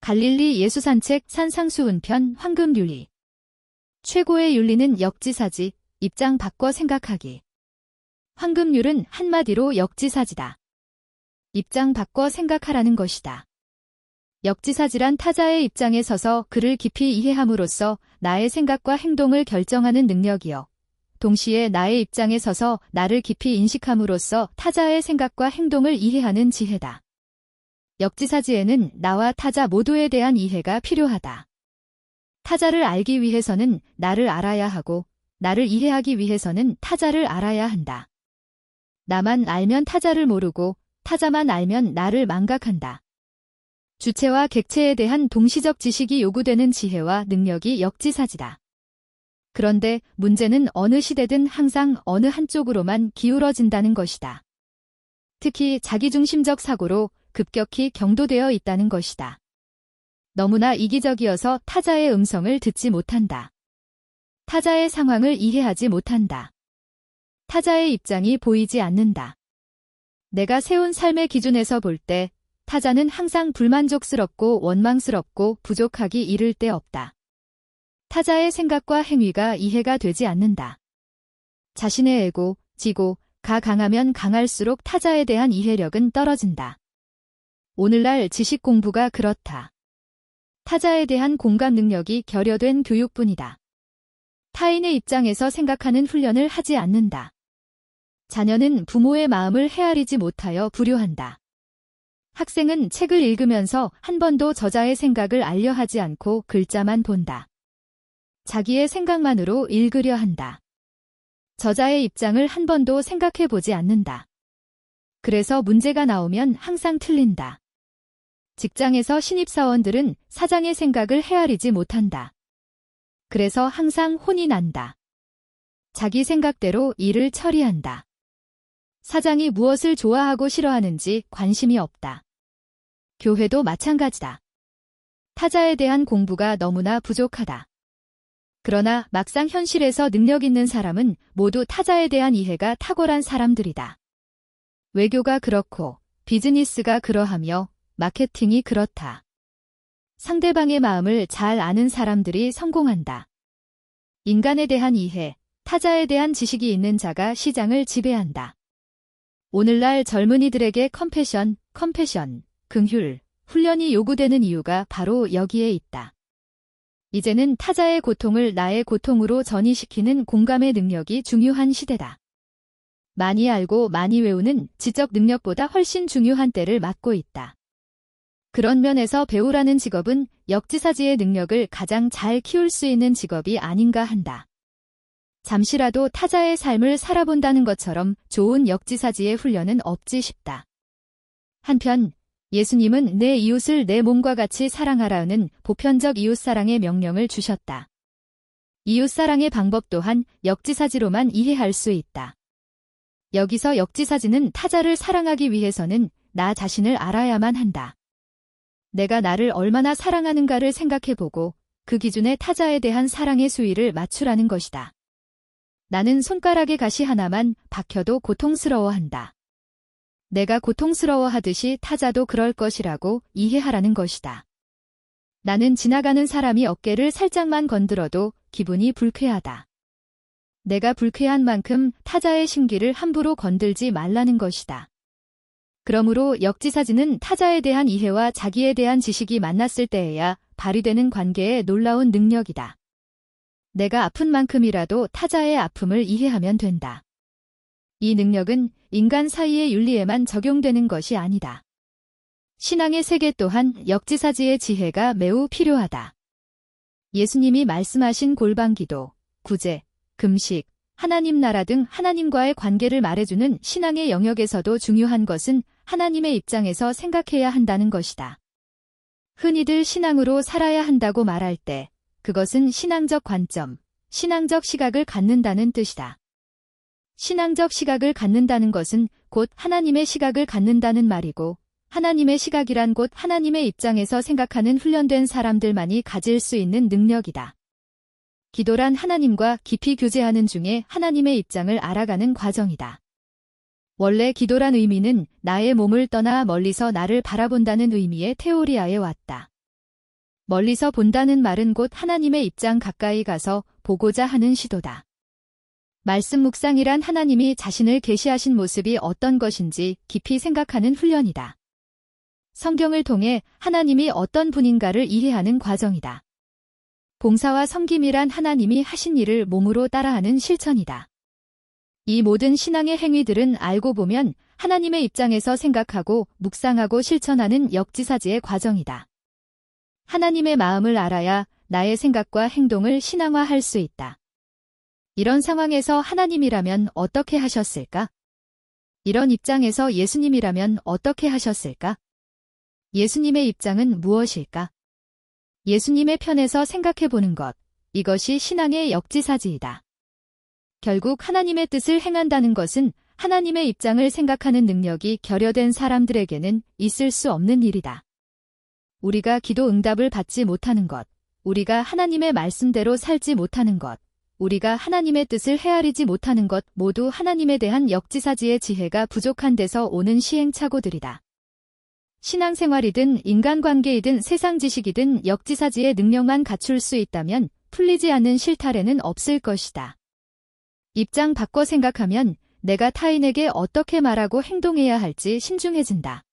갈릴리 예수산책 산상수훈편 황금윤리. 최고의 윤리는 역지사지, 입장 바꿔 생각하기. 황금률은 한마디로 역지사지다. 입장 바꿔 생각하라는 것이다. 역지사지란 타자의 입장에 서서 그를 깊이 이해함으로써 나의 생각과 행동을 결정하는 능력이요. 동시에 나의 입장에 서서 나를 깊이 인식함으로써 타자의 생각과 행동을 이해하는 지혜다. 역지사지에는 나와 타자 모두에 대한 이해가 필요하다. 타자를 알기 위해서는 나를 알아야 하고, 나를 이해하기 위해서는 타자를 알아야 한다. 나만 알면 타자를 모르고, 타자만 알면 나를 망각한다. 주체와 객체에 대한 동시적 지식이 요구되는 지혜와 능력이 역지사지다. 그런데 문제는 어느 시대든 항상 어느 한쪽으로만 기울어진다는 것이다. 특히 자기중심적 사고로 급격히 경도되어 있다는 것이다. 너무나 이기적이어서 타자의 음성을 듣지 못한다. 타자의 상황을 이해하지 못한다. 타자의 입장이 보이지 않는다. 내가 세운 삶의 기준에서 볼 때 타자는 항상 불만족스럽고 원망스럽고 부족하기 이를 데 없다. 타자의 생각과 행위가 이해가 되지 않는다. 자신의 에고, 지고가 강하면 강할수록 타자에 대한 이해력은 떨어진다. 오늘날 지식 공부가 그렇다. 타자에 대한 공감 능력이 결여된 교육뿐이다. 타인의 입장에서 생각하는 훈련을 하지 않는다. 자녀는 부모의 마음을 헤아리지 못하여 불효한다. 학생은 책을 읽으면서 한 번도 저자의 생각을 알려 하지 않고 글자만 본다. 자기의 생각만으로 읽으려 한다. 저자의 입장을 한 번도 생각해 보지 않는다. 그래서 문제가 나오면 항상 틀린다. 직장에서 신입사원들은 사장의 생각을 헤아리지 못한다. 그래서 항상 혼이 난다. 자기 생각대로 일을 처리한다. 사장이 무엇을 좋아하고 싫어하는지 관심이 없다. 교회도 마찬가지다. 타자에 대한 공부가 너무나 부족하다. 그러나 막상 현실에서 능력 있는 사람은 모두 타자에 대한 이해가 탁월한 사람들이다. 외교가 그렇고 비즈니스가 그러하며 마케팅이 그렇다. 상대방의 마음을 잘 아는 사람들이 성공한다. 인간에 대한 이해, 타자에 대한 지식이 있는 자가 시장을 지배한다. 오늘날 젊은이들에게 컴패션, 긍휼, 훈련이 요구되는 이유가 바로 여기에 있다. 이제는 타자의 고통을 나의 고통으로 전이시키는 공감의 능력이 중요한 시대다. 많이 알고 많이 외우는 지적 능력보다 훨씬 중요한 때를 맞고 있다. 그런 면에서 배우라는 직업은 역지사지의 능력을 가장 잘 키울 수 있는 직업이 아닌가 한다. 잠시라도 타자의 삶을 살아본다는 것처럼 좋은 역지사지의 훈련은 없지 싶다. 한편 예수님은 내 이웃을 내 몸과 같이 사랑하라는 보편적 이웃사랑의 명령을 주셨다. 이웃사랑의 방법 또한 역지사지로만 이해할 수 있다. 여기서 역지사지는 타자를 사랑하기 위해서는 나 자신을 알아야만 한다. 내가 나를 얼마나 사랑하는가를 생각해보고 그 기준에 타자에 대한 사랑의 수위를 맞추라는 것이다. 나는 손가락에 가시 하나만 박혀도 고통스러워한다. 내가 고통스러워하듯이 타자도 그럴 것이라고 이해하라는 것이다. 나는 지나가는 사람이 어깨를 살짝만 건드려도 기분이 불쾌하다. 내가 불쾌한 만큼 타자의 심기를 함부로 건들지 말라는 것이다. 그러므로 역지사지는 타자에 대한 이해와 자기에 대한 지식이 만났을 때에야 발휘되는 관계의 놀라운 능력이다. 내가 아픈 만큼이라도 타자의 아픔을 이해하면 된다. 이 능력은 인간 사이의 윤리에만 적용되는 것이 아니다. 신앙의 세계 또한 역지사지의 지혜가 매우 필요하다. 예수님이 말씀하신 골방기도, 구제, 금식, 하나님 나라 등 하나님과의 관계를 말해주는 신앙의 영역에서도 중요한 것은 하나님의 입장에서 생각해야 한다는 것이다. 흔히들 신앙으로 살아야 한다고 말할 때 그것은 신앙적 관점, 신앙적 시각을 갖는다는 뜻이다. 신앙적 시각을 갖는다는 것은 곧 하나님의 시각을 갖는다는 말이고 하나님의 시각이란 곧 하나님의 입장에서 생각하는 훈련된 사람들만이 가질 수 있는 능력이다. 기도란 하나님과 깊이 교제하는 중에 하나님의 입장을 알아가는 과정이다. 원래 기도란 의미는 나의 몸을 떠나 멀리서 나를 바라본다는 의미의 테오리아에 왔다. 멀리서 본다는 말은 곧 하나님의 입장 가까이 가서 보고자 하는 시도다. 말씀 묵상이란 하나님이 자신을 계시하신 모습이 어떤 것인지 깊이 생각하는 훈련이다. 성경을 통해 하나님이 어떤 분인가를 이해하는 과정이다. 봉사와 섬김이란 하나님이 하신 일을 몸으로 따라하는 실천이다. 이 모든 신앙의 행위들은 알고 보면 하나님의 입장에서 생각하고 묵상하고 실천하는 역지사지의 과정이다. 하나님의 마음을 알아야 나의 생각과 행동을 신앙화할 수 있다. 이런 상황에서 하나님이라면 어떻게 하셨을까? 이런 입장에서 예수님이라면 어떻게 하셨을까? 예수님의 입장은 무엇일까? 예수님의 편에서 생각해 보는 것, 이것이 신앙의 역지사지이다. 결국 하나님의 뜻을 행한다는 것은 하나님의 입장을 생각하는 능력이 결여된 사람들에게는 있을 수 없는 일이다. 우리가 기도 응답을 받지 못하는 것, 우리가 하나님의 말씀대로 살지 못하는 것, 우리가 하나님의 뜻을 헤아리지 못하는 것 모두 하나님에 대한 역지사지의 지혜가 부족한 데서 오는 시행착오들이다. 신앙생활이든 인간관계이든 세상 지식이든 역지사지의 능력만 갖출 수 있다면 풀리지 않는 실타래는 없을 것이다. 입장 바꿔 생각하면 내가 타인에게 어떻게 말하고 행동해야 할지 신중해진다.